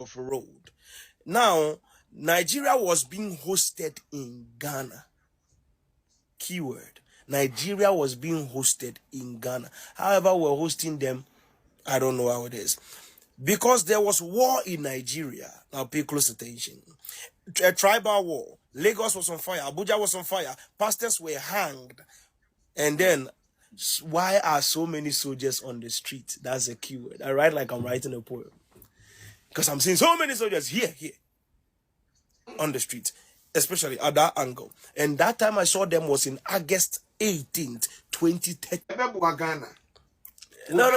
of road. Now, Nigeria was being hosted in Ghana. Keyword. Nigeria was being hosted in Ghana. However, we're hosting them, I don't know how it is. Because there was war in Nigeria. Now pay close attention. A tribal war. Lagos was on fire. Abuja was on fire. Pastors were hanged. And then, why are so many soldiers on the street? That's a keyword. I write like I'm writing a poem. Because I'm seeing so many soldiers here, on the street, especially at that angle. And that time I saw them was in August 18th, 2030. No.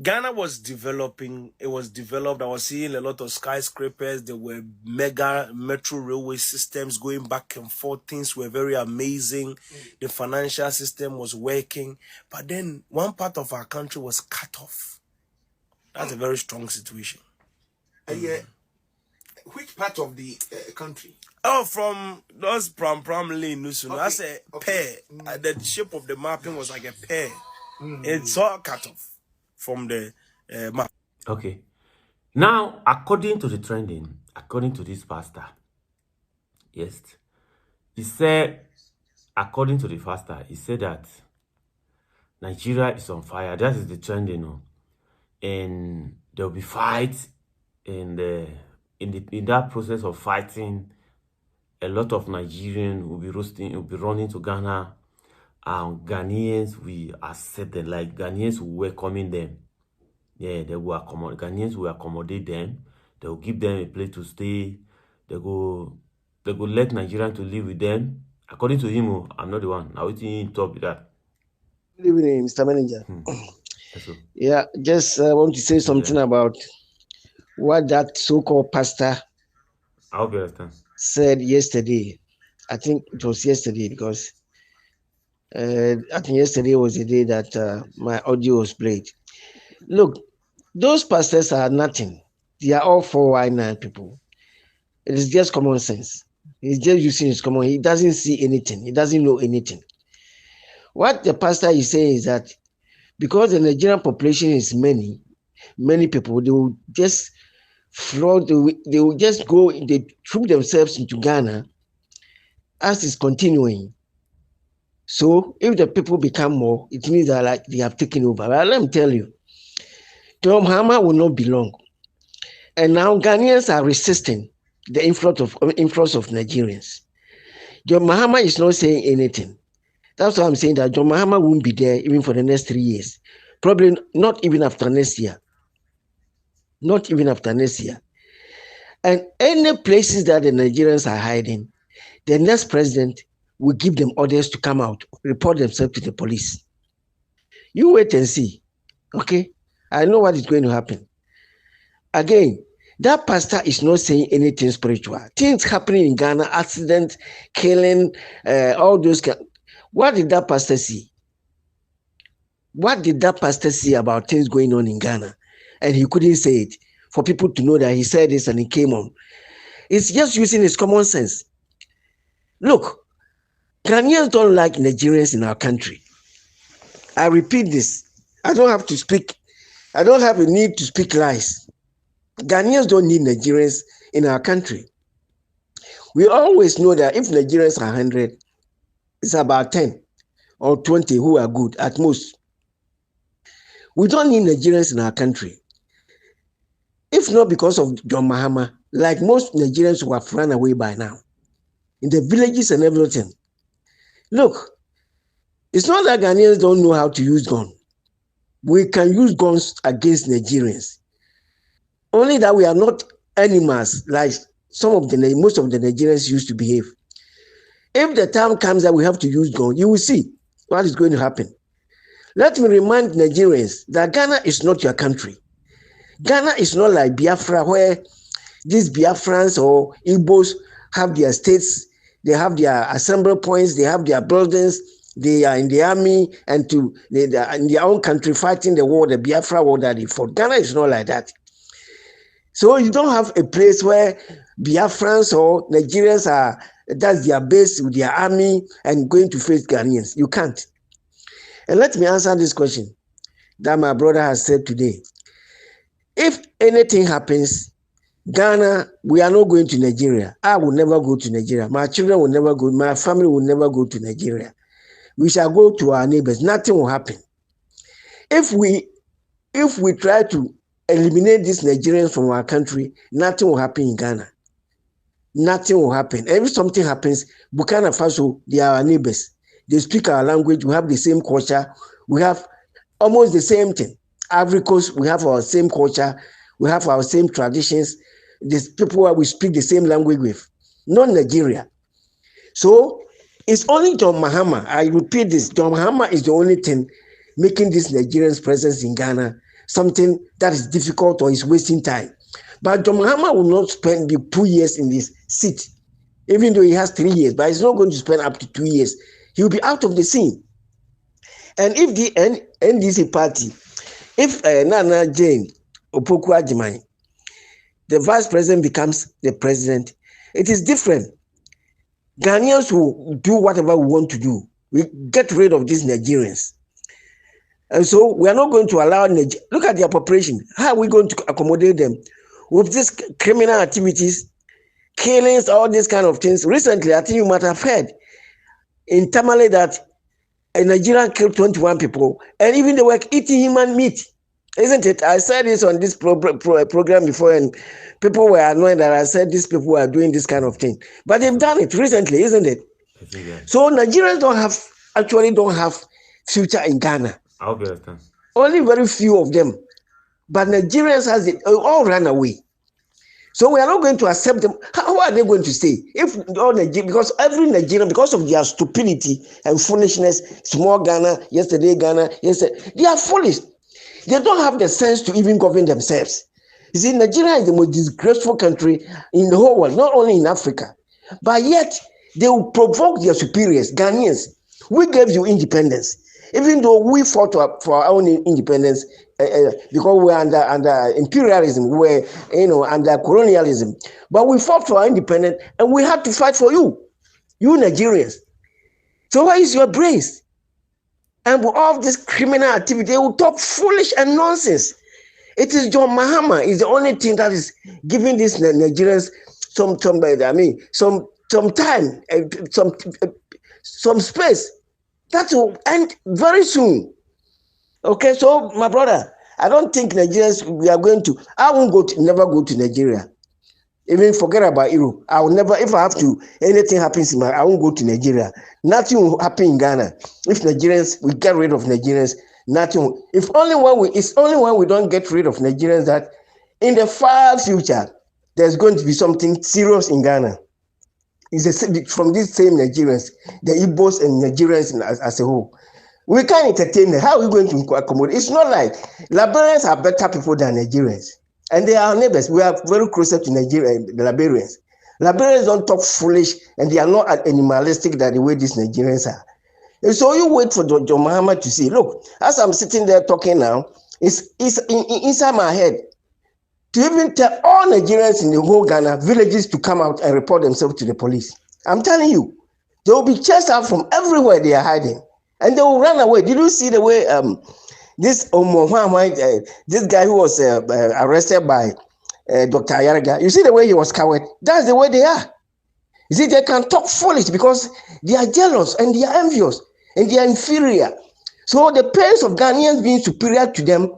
Ghana was developing. It was developed. I was seeing a lot of skyscrapers. There were mega metro railway systems going back and forth. Things were very amazing. The financial system was working. But then one part of our country was cut off. That's a very strong situation. Which part of the country? Oh, from those pram lane. That's a pear. The shape of the mapping was like a pear. It's all cut off from the map. Okay. Now, according to the trending, according to this pastor, yes, he said, according to the pastor, he said that Nigeria is on fire. That is the trending, and there will be fights in that process of fighting. A lot of Nigerians will be running to Ghana, and Ghanaians will accept them. Like Ghanaians will welcoming them. Yeah, Ghanaians will accommodate them. They will give them a place to stay. They go let Nigerians to live with them. According to him, I'm not the one. I will talk with that. Good evening, Mr. Manager. Yeah, just want to say something about what that so-called pastor I hope you understand. Said yesterday. I think it was yesterday because I think yesterday was the day that my audio was played. Look, those pastors are nothing. They are all 419 people. It is just common sense. He's just using his common. He doesn't see anything. He doesn't know anything. What the pastor is saying is that because the Nigerian population is many people, they will just flood. They will just go. They troop themselves into Ghana, as is continuing. So if the people become more, it means that like they have taken over. But let me tell you, John Mahama will not belong. And now Ghanaians are resisting the influx of Nigerians. John Mahama is not saying anything. That's why I'm saying that John Mahama won't be there even for the next 3 years. Probably not even after next year. Not even after next year. And any places that the Nigerians are hiding, the next president will give them orders to come out, report themselves to the police. You wait and see. Okay? I know what is going to happen. Again, that pastor is not saying anything spiritual. Things happening in Ghana, accident, killing, all those. What did that pastor see? What did that pastor see about things going on in Ghana? And he couldn't say it for people to know that he said this and he came on. It's just using his common sense. Look, Ghanaians don't like Nigerians in our country. I repeat this. I don't have a need to speak lies. Ghanaians don't need Nigerians in our country. We always know that if Nigerians are 100, it's about 10 or 20 who are good at most. We don't need Nigerians in our country. If not because of John Mahama, like most Nigerians who have run away by now, in the villages and everything. Look, it's not that Ghanaians don't know how to use guns. We can use guns against Nigerians. Only that we are not animals like most of the Nigerians used to behave. If the time comes that we have to use guns, you will see what is going to happen. Let me remind Nigerians that Ghana is not your country. Ghana is not like Biafra, where these Biafrans or Igbos have their states, they have their assembly points, they have their buildings, they are in the army and they are in their own country fighting the war, the Biafra war that they fought. Ghana is not like that. So you don't have a place where Biafrans or Nigerians that's their base with their army and going to face Ghanaians. You can't. And let me answer this question that my brother has said today. anything happens, Ghana, we are not going to Nigeria. I will never go to Nigeria. My children will never go. My family will never go to Nigeria. We shall go to our neighbors. Nothing will happen. If we try to eliminate these Nigerians from our country, nothing will happen in Ghana. Nothing will happen. And if something happens, Burkina Faso, they are our neighbors. They speak our language. We have the same culture. We have almost the same thing. Ivory Coast, we have our same culture. We have our same traditions. These people we speak the same language with. Not Nigeria. So it's only John Mahama. I repeat this. John Mahama is the only thing making this Nigerians' presence in Ghana something that is difficult or is wasting time. But John Mahama will not spend the 2 years in this seat, even though he has 3 years, but he's not going to spend up to 2 years. He will be out of the scene. And if the NDC party, if Nana Jane Opoku Ajimai, the vice president becomes the president, it is different. Ghanaians will do whatever we want to do. We get rid of these Nigerians. And so we are not going to allow look at their population. How are we going to accommodate them with these criminal activities, killings, all these kind of things? Recently, I think you might have heard in Tamale that a Nigerian killed 21 people, and even they were eating human meat, isn't it? I said this on this program before, and people were annoyed that I said these people are doing this kind of thing. But they've done it recently, isn't it? So Nigerians don't have future in Ghana. I hope you understand. Only very few of them. But Nigerians has it all run away. So we are not going to accept them. How are they going to stay? If all Nigeria, because every Nigerian, because of their stupidity and foolishness, small Ghana, yesterday, they are foolish. They don't have the sense to even govern themselves. You see, Nigeria is the most disgraceful country in the whole world, not only in Africa. But yet, they will provoke their superiors, Ghanaians. We gave you independence. Even though we fought for our own independence, because we're under imperialism, we're under colonialism. But we fought for our independence, and we had to fight for you Nigerians. So where is your brains? And with all this criminal activity, they will talk foolish and nonsense. It is John Mahama is the only thing that is giving these Nigerians some time, some space. That will end very soon. Okay, so my brother, I don't think Nigerians, I won't never go to Nigeria. Even forget about Europe. I will never, if I have to, anything happens I won't go to Nigeria. Nothing will happen in Ghana. If we get rid of Nigerians, nothing. It's only when we don't get rid of Nigerians that in the far future, there's going to be something serious in Ghana. It's from these same Nigerians, the Igbos and Nigerians as a whole. We can't entertain them. How are we going to accommodate? It's not like Liberians are better people than Nigerians. And they are our neighbors. We are very closer to Nigeria, the Liberians. Liberians don't talk foolish, and they are not animalistic that the way these Nigerians are. And so you wait for John Mahama to see. Look, as I'm sitting there talking now, it's inside my head to even tell all Nigerians in the whole Ghana villages to come out and report themselves to the police. I'm telling you, they will be chased out from everywhere they are hiding, and they will run away. Did you see the way this guy who was arrested by Dr. Ayaraga? You see the way he was coward? That's the way they are. You see, they can talk foolish because they are jealous and they are envious and they are inferior. So the pains of Ghanaians being superior to them,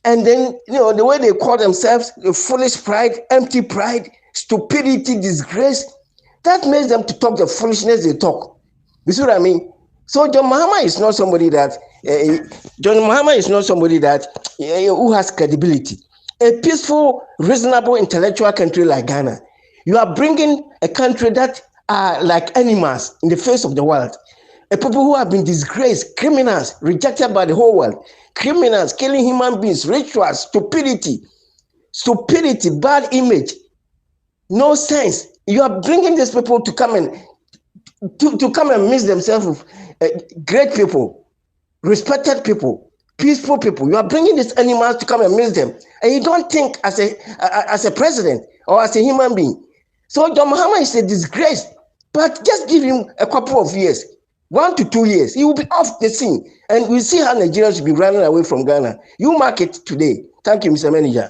and then, the way they call themselves, the foolish pride, empty pride, stupidity, disgrace, that makes them to talk the foolishness they talk. You see what I mean? So John Mahama is not somebody that, who has credibility. A peaceful, reasonable, intellectual country like Ghana, you are bringing a country that are like animals in the face of the world. A people who have been disgraced, criminals, rejected by the whole world. Criminals, killing human beings, rituals, stupidity, bad image, no sense. You are bringing these people to come and mix themselves with great people, respected people, peaceful people. You are bringing these animals to come and mix them, and you don't think as a president or as a human being. So John Mahama is a disgrace, but just give him a couple of years. 1 to 2 years, he will be off the scene, and we'll see how Nigerians will be running away from Ghana. You mark it today. Thank you, Mr. Manager.